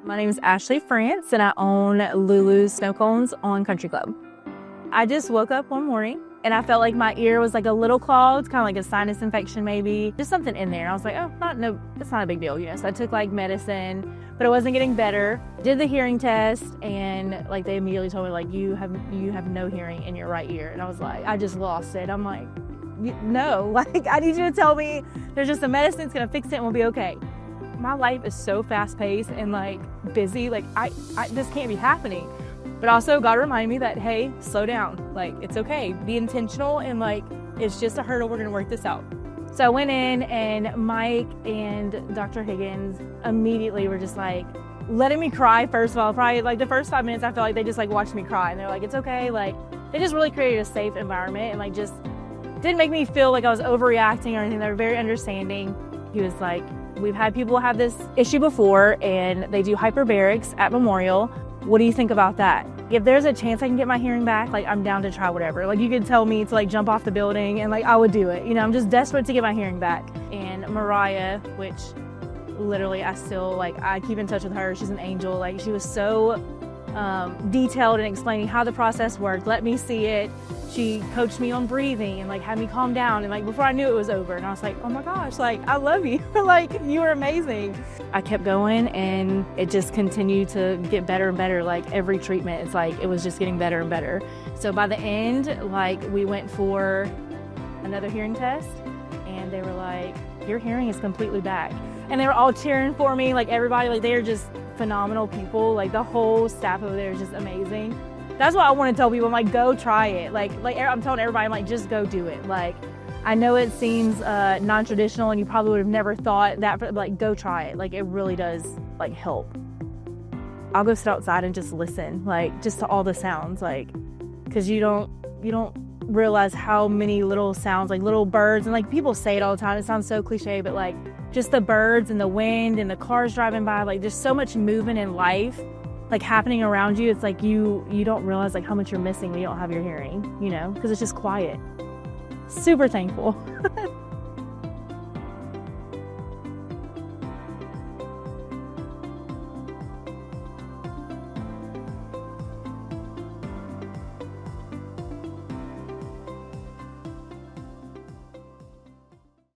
My name is Ashley Frantz, and I own Lulu's Snow Cones on Country Club. I just woke up one morning and I felt like my ear was like a little clogged, kind of like a sinus infection maybe, just something in there. And I was like, oh, it's not a big deal, So I took like medicine, but it wasn't getting better. Did the hearing test, and like they immediately told me like you have no hearing in your right ear. And I was like, I just lost it. I'm like, no, like I need you to tell me there's just some medicine that's gonna fix it and we'll be okay. My life is so fast paced and like busy, like I this can't be happening. But also God reminded me that, hey, slow down, like it's okay, be intentional, and like it's just a hurdle, we're gonna work this out. So I went in, and Mike and Dr. Higgins immediately were just like letting me cry. First of all, probably like the first 5 minutes I felt like they just like watched me cry, and they're like, it's okay. Like they just really created a safe environment and like just didn't make me feel like I was overreacting or anything. They were very understanding. He was like, we've had people have this issue before, and they do hyperbarics at Memorial. What do you think about that? If there's a chance I can get my hearing back, like I'm down to try whatever. Like you could tell me to like jump off the building and like I would do it. I'm just desperate to get my hearing back. And Mariah, which literally I keep in touch with her. She's an angel. Like she was so detailed in explaining how the process worked. Let me see it. She coached me on breathing and like had me calm down, and like before I knew it was over, and I was like, oh my gosh, like I love you. Like you were amazing. I kept going, and it just continued to get better and better. Like every treatment, it's like it was just getting better and better. So by the end, like we went for another hearing test, and they were like, your hearing is completely back. And they were all cheering for me, like everybody, like they are just phenomenal people. Like the whole staff over there is just amazing. That's what I want to tell people. I'm like, go try it. Like I'm telling everybody, I'm like, just go do it. Like, I know it seems non-traditional and you probably would have never thought that, but like, go try it. Like, it really does like help. I'll go sit outside and just listen, like just to all the sounds, like, cause you don't realize how many little sounds, like little birds, and like people say it all the time. It sounds so cliche, but like just the birds and the wind and the cars driving by, like there's so much movement in life like happening around you. It's like you don't realize like how much you're missing when you don't have your hearing, because it's just quiet. Super thankful.